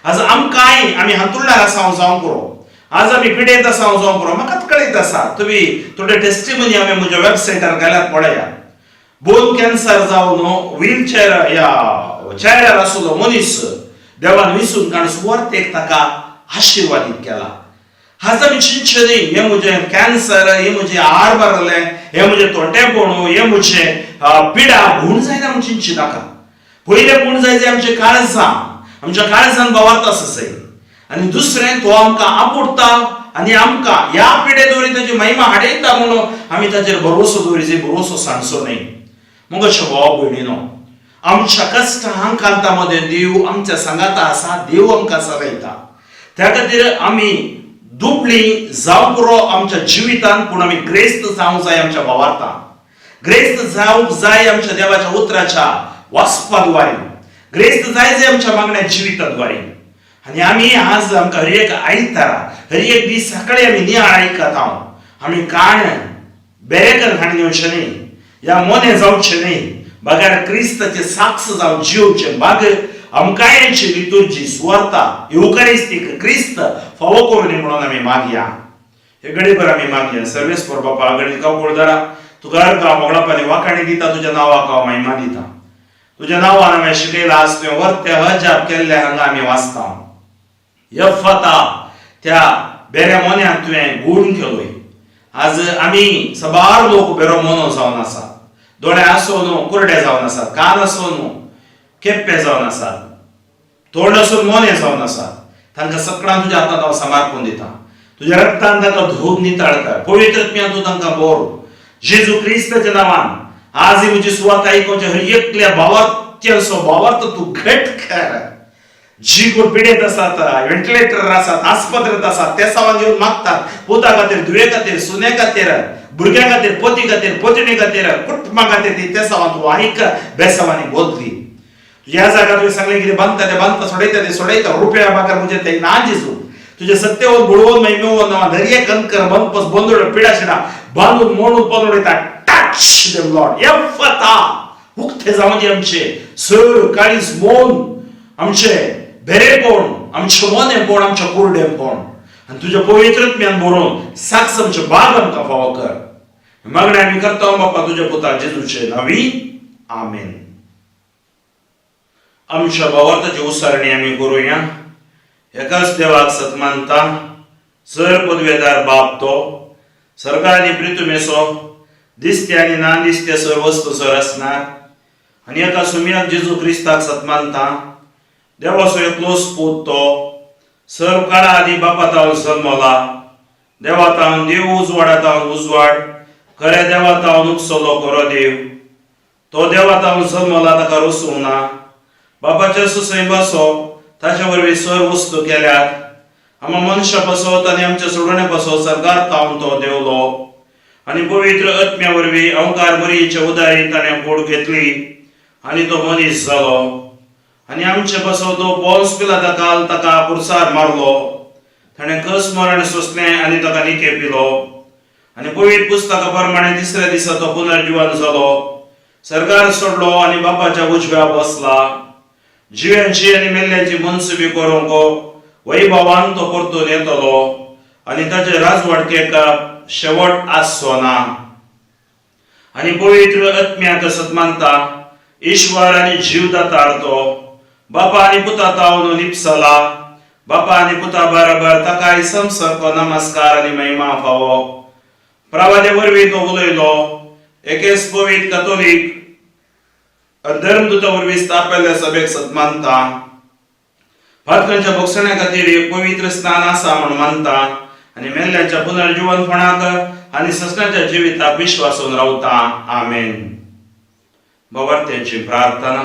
आज आमकांय आमी हातुरल्यार आसा जावंक पुरो. आज आमी पिडेत आसा जावंक पुरो. म्हाकाच कळयत आसा. तुमी थोडे टेस्टिमनी हांवें म्हज्या वेबसायटार घाल्यात पळया. बोन कॅन्सर जावन व्हीलचेअर या चेअरार आसलो मनीस देवान विसरून काडून सुवार्थेक ताका आशिर्वादीत केला. आज आमी चिंतचे न्ही, हे म्हजें कॅन्सर, हे म्हजें आड बारलें, हे म्हजें तोंडेपणू, हे म्हजें पिडा गूण जायना म्हूण चिंतची नाका. पयलें गूण जाय जे आमचें काळजां, आमच्या काळजान बावारता सय. आनी दुसरें तो आमकां आपडटा आनी आमकां ह्या पिडे दवरी ताची महिमा हाडयता म्हणून आमी ताचेर भरोसो दवरीचे, भरोसो सांडचो न्ही. म्हज्या भाव भयणीनो, आमच्या कश्टांत मध्ये देव आमच्या सांगाता आसा. देव आमकां चलयता. त्या खातीर आमी दुबळी जावं पुरो आमच्या जिवितांत, पूण आमी ग्रेस्त जावंक जाय आमच्या भावार्थान. ग्रेस्त जावंक जाय आमच्या देवाच्या उतराच्या वाचपाद्वारे. ग्रेस्त जाय जे आमच्या मागण्या जिविताद्वारे. आनी आमी आज आमकां हर एक आयतारा, हर एक दीस सकाळी आमी नियाळ आयकत आमी काण बेरेकर हाणी येवचें न्ही, या मोने जावचें न्ही. बागार क्रिस्ताचे साक्ष जावन जिवचे. बाग आमकांय यांची लितुर्जी, सुवार्ता, युकारिस्तीक क्रिस्त फावो करून म्हणून आमी मागया. हे घडीभर आमी मागया. सर्वेस्पर बापा, गणितकाव कोळदारा, तुका अर्थ मोगळापणी वाकाणी दिता, तुज्या नांवाक हांव महिमा दिता. तुज्या नांवान हांवें शिकयलां आस तुवें वर्ते हजाब केल्ले हांगा आमी वाचता. यफता त्या बेऱ्या मोन्याक तुवें गूण केलोय. आज आमी सबार लोक बेरो मोनो जावन आसात. दोळे आसो न्हू कुरडे जावन आसात, कान आसो न्हू केप्पे जावन आसात, तोंड आसून मोने जावन आसात. तांकां सगळ्यांक तुज्या हातांत हांव समर्पण दिता. तुज्या रक्तान तांकां धुवून नितळ कर. पवित्रत्म्यान तूं तांकां बोर. जेजू क्रिस्ताच्या नांवान आज ही म्हजी सुवात आयकोवचे हर एकल्या भावार्थ्य स्वभावार्थ तूं घट कर. जी कोण पिडेत आसात, व्हेंटिलेटर आसात, आस्पत्रेत आसात, ते सावन येवन मागतात पुता खातीर, धुवे खातीर, सुने खातीर, भुरग्यां खातीर, पती खातीर, पत्नी खातीर, कुटुंबा खातीर ते सावन तूं आयक बेसावांनी बोदली. ह्या जागा तुवें सांगलें कितें बांदता ते बांदता, सोडयता ते सोडयता. रुपया बाकार म्हणजे ते ना जेजू. तुझे सत्यवत बुडवून महिमेवून दर्ये कंकर बंदपस बंदोड पिडा शिडा बांधून मोडून पनोडयता. Touch them lord. यफता उक्ते जावं दी आमचे सर काळीज मोन, आमचे बेरेपण, आमचें मोनेपण आमचें कुर्डेपण आनी तुज्या पवित्रत्म्यान भरून साक्ष आमचे बाग आमकां फावो कर. मागणें आमी करता बापा तुज्या पुता जेजूचे नांवी. आमेन. आमच्या भावार्थाची उसरणी आमी करुया. एकाच देवाक सतमानता, सर पदवेदार बाप तो, सर्गांनी पृथ्वीमेचो दिसते आनी ना दिसते सर वस्तू सर असणार, आनी एका सुम्याक जेजू क्रिस्ताक सतमानता, देवाचो एकलोच पूत तो, सर काळा आदी बापा तावन जल्मला, देवा तावन देव उजवाडा तावन उजवाड, खऱ्या देवा तावन उक्सलो खरो देव, तो देवा तावन जल्मला ताका रसूंक ना, बापाच्या सुसय बसो ताच्या वरवीं सर वस्तू केल्यात, आमी मनशां बसोत आनी आमच्या सोडणे बसो सर्गात तावन तो देवलो, आनी पवित्र आत्म्या वरवीं अवकार बरीचे उदारी ताणें बोड घेतली आनी तो मनीस जालो, आनी आमचे बसो तो पौंस पिलाताकाल ताका पुरसार मारलो, ताणें कस मरण सोंसलें आनी ताका निके पिलो, आनी पवित्र पुस्तका प्रमाणे तिसऱ्या दिसा तो पुनर्जीवन जालो, सर्गार सोडलो आनी बापाच्या उजव्या बसला, जिव्यांची आनी मेल्ल्यांची मनसुबी करूंक वैभवान तो परतून येतलो, आनी ताचे राजवडकेक शेवट आसचो ना. आनी पवित्र आत्म्याक सतमानता, ईश्वर आनी जीवदातार तो, बापा आनी पुता तावन निपसला, बापा आनी पुता बराबर ताकाय समसरको नमस्कार आनी महिमा फावो. प्रवादे वरवीं तो उलयलो, एकेच पवित्र कॅथोलीक धर्मदूता वरवीं स्थापयल्ल्या सभेक सतमानता, पातकांच्या भक्षणा खातीर एक पवित्र स्थान आसा म्हूण मानता, आनी मेल्ल्यांच्या पुनर्जीवनपणाक आनी ससण्याच्या जिविताक विश्वासून रावता. आमेन. भावार्थ्यांची प्रार्थना.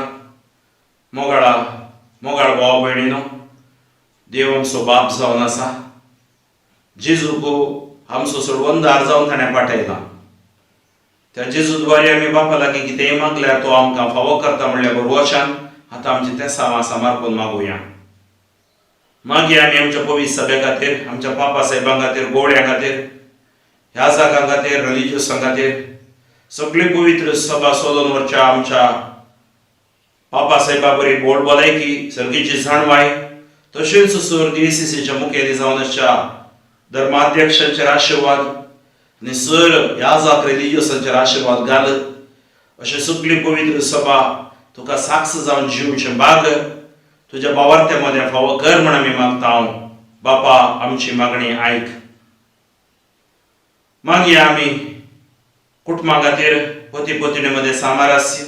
मोगाळ भाव भयणीनो, देव आमचो बाप जावन आसा, जेजूक आमचो सोडवणदार जावन ताणें पाठयला. त्या जेजू द्वारे आमी बापा लागीं कितेंय मागल्यार तो आमकां फावो करता म्हणल्या बरोवच्यान आतां आमचे त्या सावा समर्पण मागुया. मागीर आमी आमच्या पवित्र सभे खातीर, आमच्या पापा साहेबां खातीर, गोवड्यां खातीर, ह्या जागां खातीर, रिलिजियसां खातीर, सगळी पवित्र सभा सोदून व्हरच्या आमच्या पापा साहेबा बरी बोड भलायकी, सर्गीची जाणवाय, तशेंच सर DCCच्या मुखेली जावन आसच्या धर्माध्यक्षांचेर आशिर्वाद आनी सर ह्या जाग रिलिजियसांचेर आशिर्वाद घालत, अशें सगळी पवित्र सभा तुका साक्ष जावन जिवचे बाग तुज्या भावार्थ्या मध्ये फावो कर म्हण आमी मागता. बापा आमची मागणी आयक. मागीर आमी कुटुंबा खातीर पती पत्नी मध्ये सामरस्य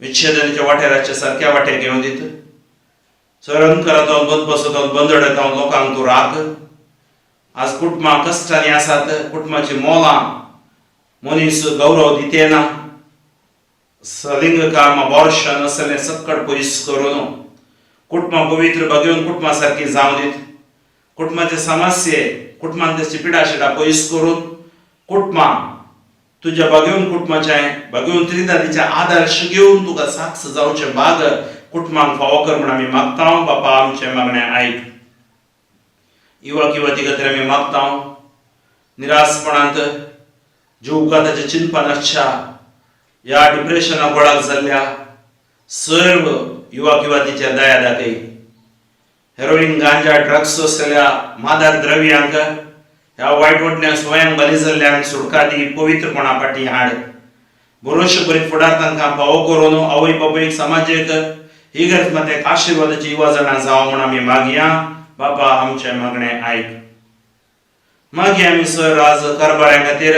विच्छेदनाच्या वाठाराचे सारक्या वाटे घेवन दित. सर अंतरांत बंद बसत बंदडत लोकांक तूं राख. आज कुटुंबा कश्टांनी आसात, कुटुंबाची मोलां मनीस गौरव दितेना, सलिंग काम अबॉर्शन असलें सक्कट पयस करून कुटुंबा पवित्र बगेवन कुटुंबा सारकी जावं दीत. कुटुंबाचे समस्ये, कुटुंबान त्याची पिडाशिडा पयस करून कुटुंबा तुज्या बगेवन कुटुंबाचें बगेवन त्रिदादीचे आदर्श घेवन तुका साक्ष जावचे बाग कुटुंबाक फावो कर म्हण आमी मागता. बापा आमचे मागणें आयक. युवक युवती खातीर आमी मागता. निरासपणांत जीवघाताचे चिंतन आसच्या ह्या डिप्रेशनाक वळख जाल्ल्या सर्व युवक युवतीचेर दया दाखय. हेरोईन, गांजा, ड्रग्स असलेल्या मादक द्रव्यांक, ह्या वायट वटण्या सवयांक बली जाल्ल्यांक सुटका दी. पवित्रपणा फाटी हाड. बरोचशे बरी फुडार तांकां फावो करून आवय बापूयक समाजीक ही गरज मात आशिर्वादाची येवजण जावं म्हण आमी मागया. बापा आमचे मागणें आयक. मागीर आमी सर आज कारभाऱ्यां खातीर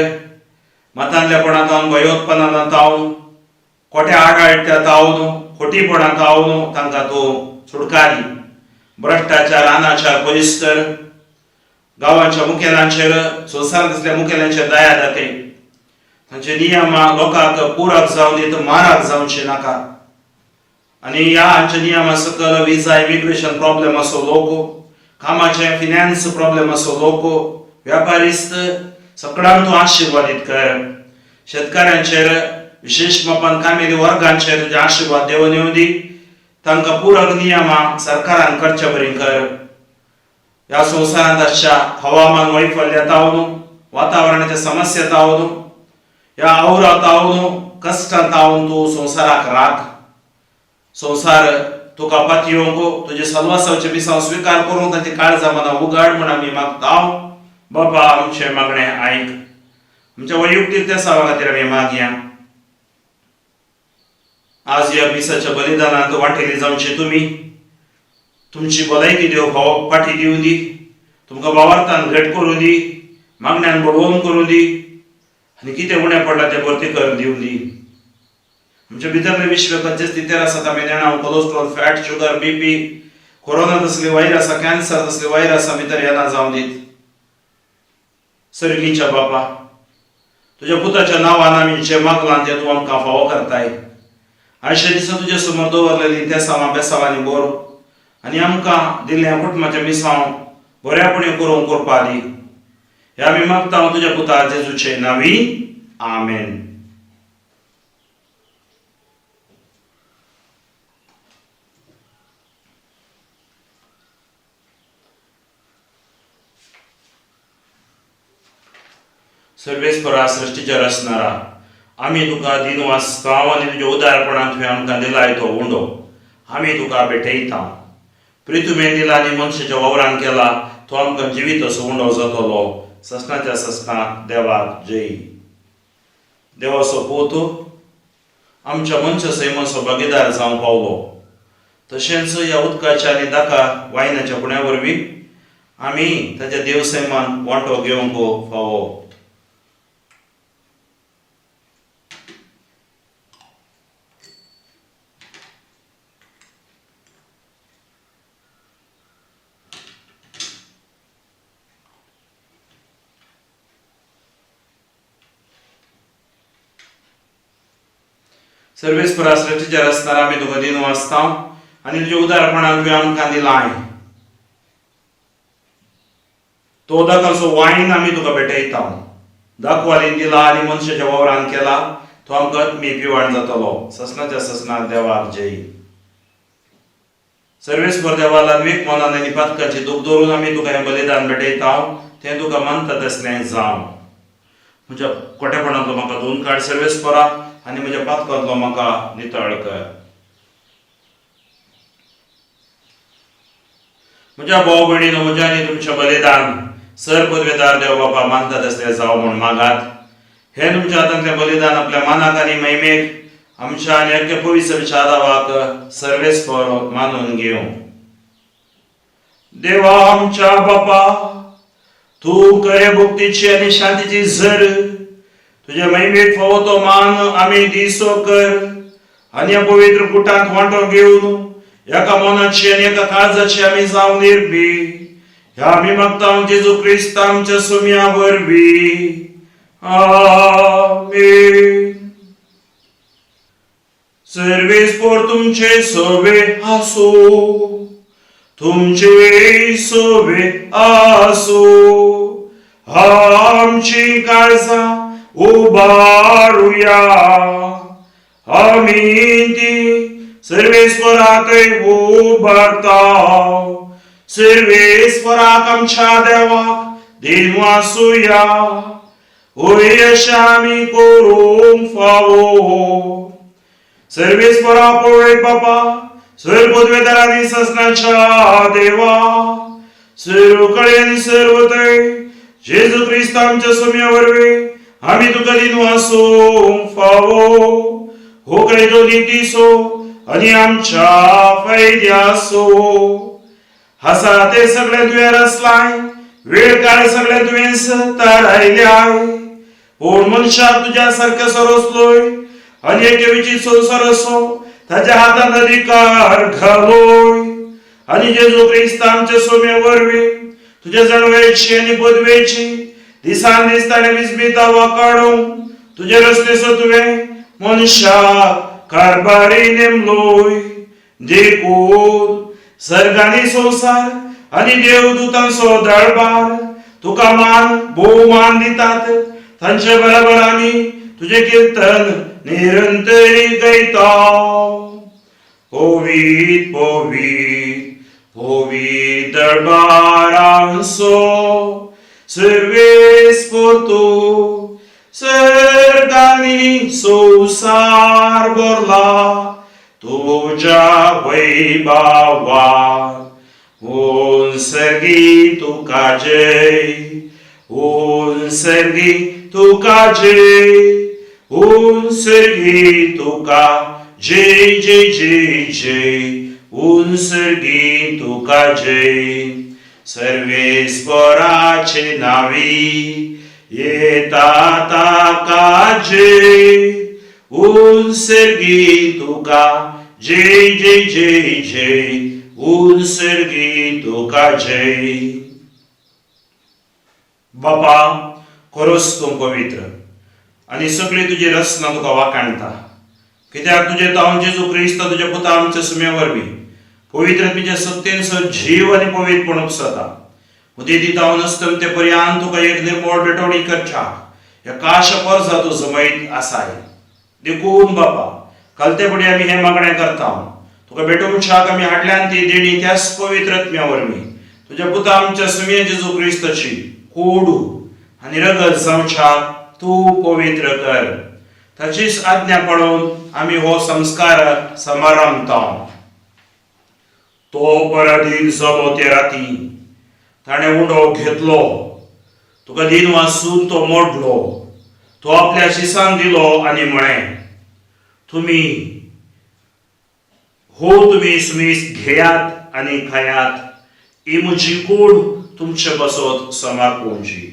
मतांतलेपणांत भयोत्पन्नांत तावन खोट्या आडाळट्यांत तावन खोटीपणांत तावन तांकां तूं सुटका दी. भ्रश्टाचार, अनाचार पयस कर. गांवांच्या मुखेलांचेर, संवसारांतल्या मुखेल्यांचेर दया दाखय. तांचे नियमां लोकांक पुरक जावन दित, मारक जावचे नाका. आनी ह्या हांच्या नियमा सकल विजा, इमिग्रेशन प्रॉब्लेम असो लोक, कामाचे फिनान्स प्रॉब्लेम असो लोक, व्यापारिस्त सगळ्यांक तूं आशिर्वादीत कर. शेतकाऱ्यांचेर, विशेष मापान कामेली वर्गांचेर तुजे आशिर्वाद देवन येवं दी. तांकां पुरक नियमां सरकारान करचे बरी कर. ह्या संवसारांत आसच्या हवामान वैफल्य तावन, वातावरणाच्या समस्या तावन, ह्या आवरा तावन, कश्टां तावन तूं संवसाराक राख. संवसार तुका पातयोंको तुझे सल्वासावचे मिसांव स्वीकार करून ताची काळजा मना उगाड म्हण आमी मागताव. बाबा आमचे मागणे ऐक. आमच्या वैयक्तीक त्या सावा खातीर आमी मागया. आज या मिसाच्या बलिदानात वाटेली जावची तुमी. तुमची भलायकी देव भाव पाठी दिवं दी. तुमकां भावार्थान घट करूं दी. मागण्यान बडवून करूं दी. आनी कितें उणें पडला तें भरती करून दिवं दी. आमच्या भितरले विश्व खंयचे स्थितीर आसा आमी जाणां. Cholesterol, fat, sugar, BP, corona तसले वायरस, कॅन्सर तसले वायरस भितर येना जावं दीत. सर्गीच्या बापा तुझ्या पुताच्या नांवान आमी जे मागलां तें तूं आमकां फावो करताय. आयच्या दिसा तुजे समोर दवरलेली त्या सावा बेसावांनी बोर आनी आमकां दिल्ल्या कुटुंबाच्या मिसांव बऱ्यापणी करूंक करपा दी. हे आमी मागता तुज्या पुता जेजूचे नांवी. आमेन. सर्वेस्परा सृष्टीच्या रचणारा आमी तुका दिन वाचताव आनी तुज्या उदारपणान तुवें आमकां दिलाय तो उंडो आमी तुका भेटयता. प्रितुमेन दिला आनी मनशाच्या वावरान केला तो आमकां जिवीत असो उंडो जातलो. ससनाच्या ससनाक देवाक जय. देवाचो पोत आमच्या मनशा सैमाचो भागीदार जावं पावलो. तशेंच ह्या उदकाच्या आनी दाका वायनाच्या पुण्या वरवीं आमी ताच्या देव सैमान वांटो घेवंक फावो. सर्वेस्परा सृष्टीच्या रचणारा आमी तुका दिन वाचताव आनी तुज्या उदारपणान तुवें आमकां दिलाय तो उदकाचो वायन आमी तुका भेटयता. दाखवालीन दिला आनी मनशाच्या वावरान केला तो आमकां आत्मीय पिवाण जातलो. ससनाच्या ससनाक देवाक जय. सर्वेस्पर देवा लानवीक मनान आनी पातकाची दूख धरून आमी तुका हें बलिदान भेटयताव. तें तुका मानता तसलें जावं. म्हज्या खोटेपणांतलो म्हाका धुवन काड सर्वेस्परा आनी म्हज्या पातकांतलो म्हाका नितळ कर. म्हज्या भाव भयणीनो म्हज्या आनी तुमचें बलिदान सर पदवेदार देव बापा मानता तसलें जावं म्हूण मागात. हे तुमच्या हातांतलें बलिदान आपल्या मानाक आनी महिमेक आमच्या आनी अख्ख्या पवित्र विचारावाक सर्वेस्पर मानून घेवं. देवा आमच्या बापा तूं करे भक्तीची आनी शांतीची झर तुझ्या महिमेक फावो तो मान आमी दिसो कर आनी ह्या पवित्र कुटांत वांटो घेवन एका मनाची आनी एका काळजाची आमी जावं निर्भी. ह्या आमी मागता जेजू क्रिस्त आमच्या सुम्या वरवीं. आमेन. सर्वेस्पर तुमचे सोबे आसो. तुमचे सोबे आसो. आमची काळजां उबारुया. आमी ती सर्वेस्पराक उबारताव. सर्वेस्पराक आमच्या देवाक दिन वाचुया. यश आमी करूंक फावो. सर्वेस्परा पळय बापा सर पदवेदारांनी ससनाच्या देवा सर्व कळे आनी सर्वतय जेजू क्रिस्त आमच्या सोम्या वरवीं आमी तुका दिन वाचूंक फावो. होकळे दोनी दिसो आनी आमच्या फायद्यासो. आसा ते सगळे दुयेर आसलाय वेळ काळ सगळे दुयेंस तारायल्याय. पूण मनशाक तुज्या सारके सरसलोय आनी एके विचित संवसार असो ताच्या हातांत अधिकार घालोय. आनी जेजू क्रिस्त आमच्या सोम्या वरवीं तुज्या जणवेची आनी पदवेची दिसान दीस ताणें विस्मिता वाकाडूंक तुजे रस्ते तुवें मनशाक कारभारी नेमलोय. देखून सर्गानी संवसार आनी देवदूतांचो दळबार तुका मान भोवमान दितात. तांचे बरोबर आमी तुजे कीर्तन निरंतरी गायताव. पवित्र पवित्र पवित्र दळबारांचो सर्वेस्पर तूं. सर्गानी संवसार भरला तुझ्या वैभवात ऊन सर्गी तुका जय, ऊन सर्गी तुका जय, ऊन सर्गी तुका जय जय जय जय, ऊन सर्गी तुका जय. सर्वेस्पराचे नावी येता ताका जय, ऊन सर्गी तुका जय जय जय जय, ऊन सर्गी तुका जय. बापा, खरोच तूं पवित्र आनी सगळी तुजी रचना तुका वाखाणटा, कित्याक तुजे तावन जेजू क्रिस्त तुज्या पुता आमच्या सुम्या वरवीं पवित्रतेच्या सत्तेन जीव आनी पवित्रपण उपसता. उदे दितावन असतम ते पर्यंत तुका एक निर्मळ बेटवणी करच्या ह्या काश परसा तूं समयत आसाय. देखून बापा, कालतेपडी आमी हे मागणें करता, तुका बेटोवच्याक आमी हाडल्यान ती देणी त्याच पवित्रत्म्या वरवीं तुज्या पुता आमच्या सुम्या जेजू क्रिस्ताची कोडू आनी रगत जावच्याक तूं पवित्र कर. ताचीच आज्ञा पळोवन आमी हो संस्कार समारंभता. तो पराधीन सभो ते राती ताणे उंडो घेतलो, तुका दिन वाचून तो मोडलो, तो आपल्या शिसान दिलो आनी म्हळें, तुम्ही सुमीस घेयात आनी खायात, ही म्हजी कूड तुमचे बसत समर्पणची.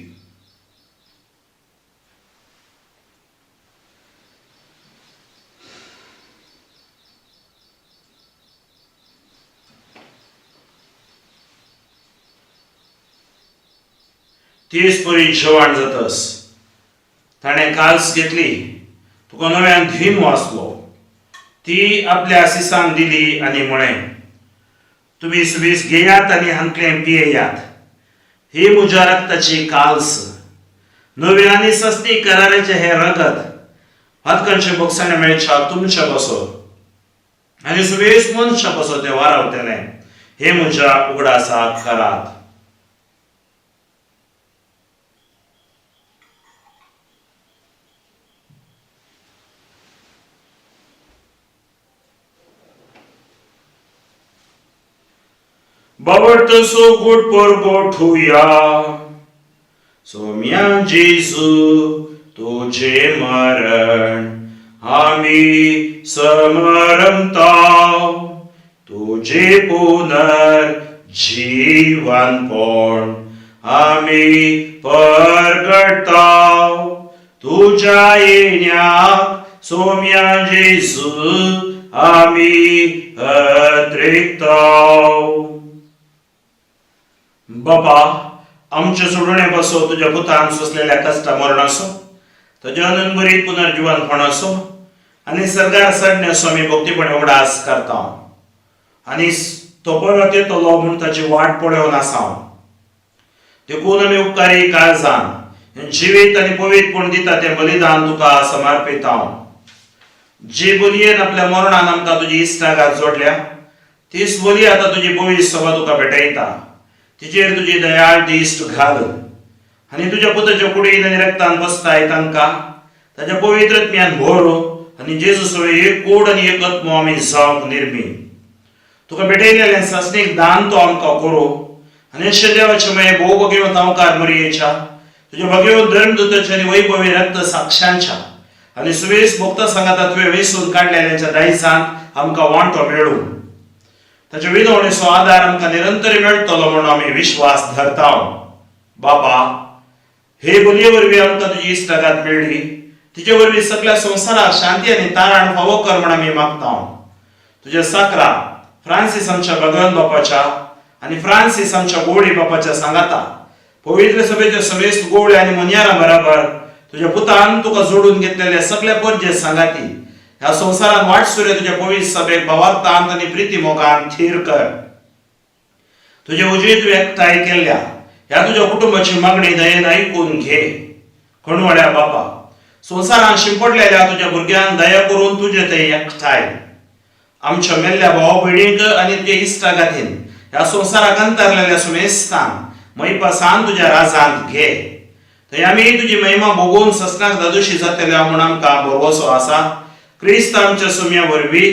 तीच परी जेवण जातस ताणे काल्स घेतली, तुका नव्यान धीन वाचलो, ती आपल्या शिसान दिली आनी म्हळें, तुम्ही सुबीस घेयात आनी हांतलें पियेयात, ही म्हज्या रक्ताची काल्स, नव्या आनी सस्ती कराराचे हे रगत हातकणचे बोगसाणे मेळच्या तुमच्या बसत आनी सुबेस मनशा बसत ते वारावतले, हे म्हज्या उगडासाक करात. बावटसो गुड परबो ठुया, सोम्या जेजू तुझे मरण आमी समरमता, तुझे पुनर्जीवनपण आमी परगटता, तुझ्या येण्याक सोम्या जेजू आमी अत्रेकता. बापा, आमचे सोडणे बसो तुझ्या पुतान सोसलेल्या कष्टा मरणासो, तुझ्या अनंतभरीत पुनर्जीवनपण असो आनी सरकार सडणे असो आमी भक्तीपणे उगडास करता आनी तो परत येतलो म्हूण ताची वाट पळोवन आसा. देखून आमी उपकारी काळजान जिवीत आनी पवित्रपण दिता तें बलिदान तुका समर्पिता. जी बलयेन आपल्या मरणान आमकां तुजी इश्टागात जोडल्या, तीच बली आतां तुजी पवित्र सभा तुका भेटयता. तिचेर तुजी दयाळ दिश्ट घाल आनी तुज्या पुताच्या कुडीन आनी रक्तान बसताय तांकां ताच्या पवित्रत्म्यान भर आनी जेजू सवे एक कूड आनी एक आत्मो आमी जावंक निर्मी. तुका भेटयलेलें सस्नीक दान तो आमकां करो आनी अशें देवाचे मये भोव भगवंत अवकार मरयेच्या तुज्या भगवंत धर्मदूताच्या आनी वैभवी रक्त साक्षांच्या आनी सुवेस भक्त संगाता तुवें वेसून काडलेल्याच्या दायजांत आमकां वांटो मेळूं. ताच्या विनवणेचो आदार आमकां निरंतर मेळटलो म्हणून आमी विश्वास धरता. बापा, हे बलये वरवीं आमकां तुजी इश्टागात मेळ्ळी, तिचे वरवीं सगळ्या संवसाराक शांती आनी तारण फावो कर म्हण आमी मागता. तुज्या साकरा फ्रांसीस आमच्या भगवान बापाच्या आनी फ्रांसीस आमच्या गोडी बापाच्या सांगाता पवित्र सभेच्या सवेस्त गोळे आनी मनियारा बराबर तुज्या पुतान तुका जोडून घेतलेल्या सगळ्या परजे सांगाती ह्या संवसारान वाट सुरे तुज्या पवित्र सभेक भावार्थांत आनी प्रिती मोगान थीर कर. तुजे उजीत व्यक्ताय केल्ल्या ह्या तुज्या कुटुंबाची मागणी दयेन आयकून घे. खणवड्या बापा, संवसारान शिंपडलेल्या तुज्या भुरग्यांक दया करून तुजे ते एकठांय आमच्या मेल्ल्या भाव भयणीक आनी तुजे इश्टागातीन ह्या संवसाराक अंतरलेल्या सुमेस्तान मैपासान तुज्या राजांत घे. थंय आमी तुजी महिमा भोगून ससनाक दादोशी जातल्या म्हूण आमकां भरवसो आसा. क्रिस्त आमच्या सुम्या वरवीं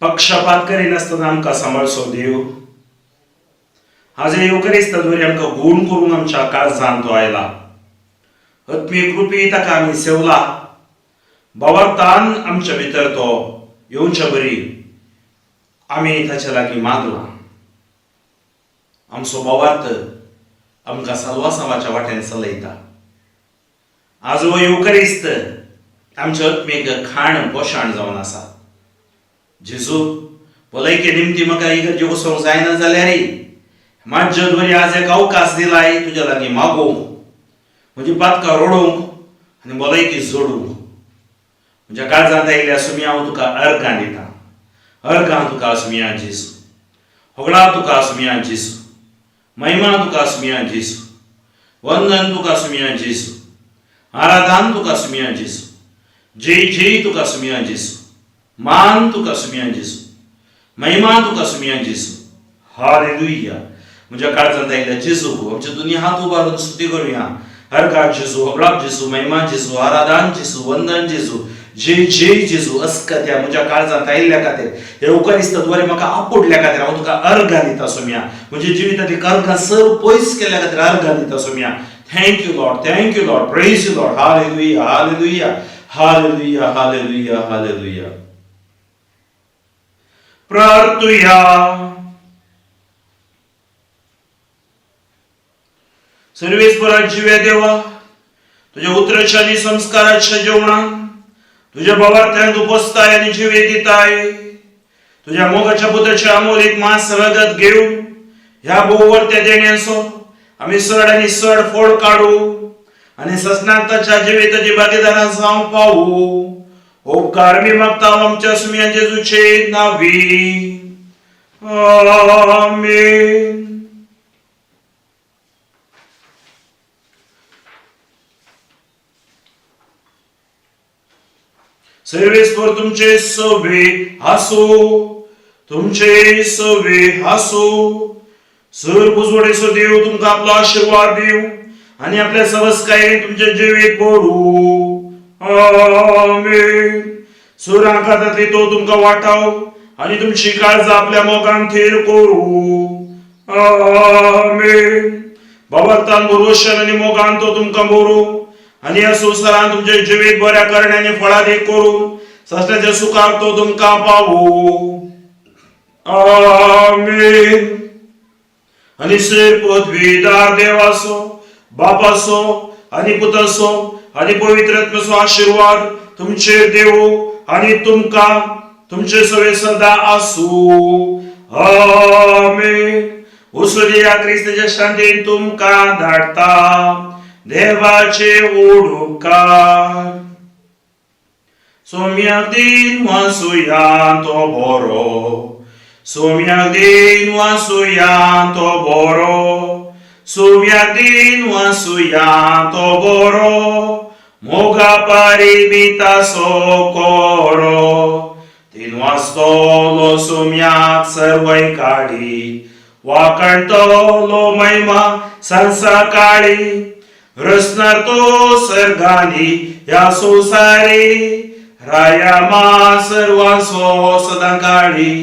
पक्षपात करिनासतना आमकां सांबाळचो देव हाजे येवकरीस्त दोरी आमकां गूण करून आमच्या काळजांत तो आयला. आत्मीय कृपी ताका आमी सेवला. भावार्थान आमच्या भितर तो येवच्या बरी आमी ताचे लागीं मागला. आमचो भावार्थ आमकां साल्वासावाच्या वाटेन चलयता. आज हो येवकरीस्त आमचे आत्मीक खाण पोशण जावन आसा. जेजू भलायके निमती म्हाका इगर्जे वचोंक जायना जाल्यार मातशे बरी आज एक अवकाश दिलाय तुज्या लागीं मागोवंक, म्हजी पातकां रोडोवंक आनी भलायकी जोडूंक. म्हज्या काळजांत आयिल्ल्या सुमया हांव तुका अर्गां दितां. अर्गां तुका सुमया जेजू. होगळा तुका सुमया जेजू. महिमा तुका सुमया जेजू. वंदन तुका सुमया जेजू. आराधन तुका सुमया जेजू. जय जय तुका सुमया जेजू. मान तुका सुमया जेजू. महिमा तुका सुमया जेजू. हालेलुया. म्हज्या काळजांत आयिल्ल्या जेजू आमची दुनिया हात उबारून स्तुती करूया. अर्गां जेजू, होगळाक जेजू, महिमा जेजू, आराधन जेजू, वंदन जेजू, जय जय जेजू. अस्कत्या म्हज्या काळजांत आयिल्ल्या खातीर येवकरीस्त द्वारे म्हाका आपडल्या खातीर हांव तुका अर्गां दिता सुमया. म्हज्या जिवितांतली अर्गां सर्व पयस केल्ल्या खातीर अर्गां दिता सुमया. Thank you lord, thank you lord, praise you lord. Hallelujah, hallelujah, hallelujah, hallelujah, hallelujah. प्रार्थूया. सर्वेस्परा जिव्या देवा, तुझ्या उतराच्या आणि संस्काराच्या जेवणान तुझ्या भावार्थ्यांक उपसताय आणि जिवे दिताय. तुझ्या मोगाच्या पुत्राच्या अमोलिक मास रगत घेऊन ह्या भोवरत्या देण्याचो आम्ही सड आणि सड फोड काढू आणि सस्नांताच्या जिविताची भागीदारां जावंक पावू. उपकार मी मागता आमच्या सुमया जेजूचे नावी. आमेन. सर्वेस्वर तुमचे सवे हासो, तुमचे सवे हासो. सर पुजवडेचो देव तुमकां आपलो आशीर्वाद दिव आणि आपल्या सवस्कायेन तुमचे जिवीत भरू. आमेन. सुरां खात्यांतली तो तुमकां वाटाव आणि तुमची काळजां आपल्या मोगान थीर करू. आमेन. भावार्थान भरवशान आणि मोगान तो तुमकां भरू आणि या संवसारान तुमचे जिवीत बऱ्या करण्याने फळादीक करून सस्त्याच्या सुखाक तो तुमकां पावू. आमेन. आणि सर पदवीदार देवाचो, बापाचो आणि पुताचो आणि पवित्र आत्म्याचो आशीर्वाद तुमचेर देवो आणि तुमकां तुमचे सगळे सदा आसूं. आमेन. उसुलिया क्रिस्ताच्या शांतीन तुमकां धाडटा देवाचे ओडूकार. सोम्याक दिन वासुया तो बरो. सोम्याक दिन वासुया तो बरो. सोम्याक दिन वासुया तो बरो. मोगा पारिमितासो कोरो. तीन वाजतलो सोम्याक सर्वय काळी. वाकणतलो महिमा संसाकाळी. रचणार तो सर्गानी या संसारी. राया मा सर्वांचो सदां काळी.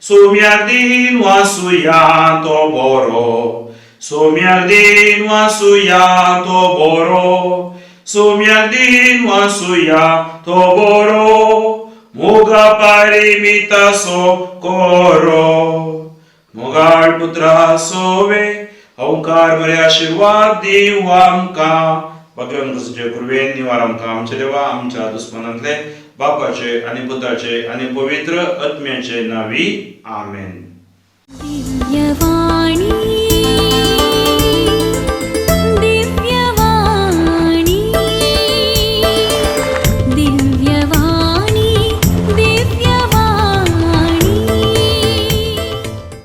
सोम्याक दिन वासुया तो बरो. सोम्याक दिन वासुया तो बरो. सोम्याक दिन वासुया तो बरो. मोगा पारिमितासो कोरो. मोगाळ पुत्रा सोवे ओंकार बरे आशीर्वाद दिव आमकां. भगवान कृष्णाचे कृपेन निवार आमकां आमचे देवा आमच्या दुस्मनांतले बापाचे आणि पुताचे आणि पवित्र आत्म्याचे नावी. आमेन. दिव्यवाणी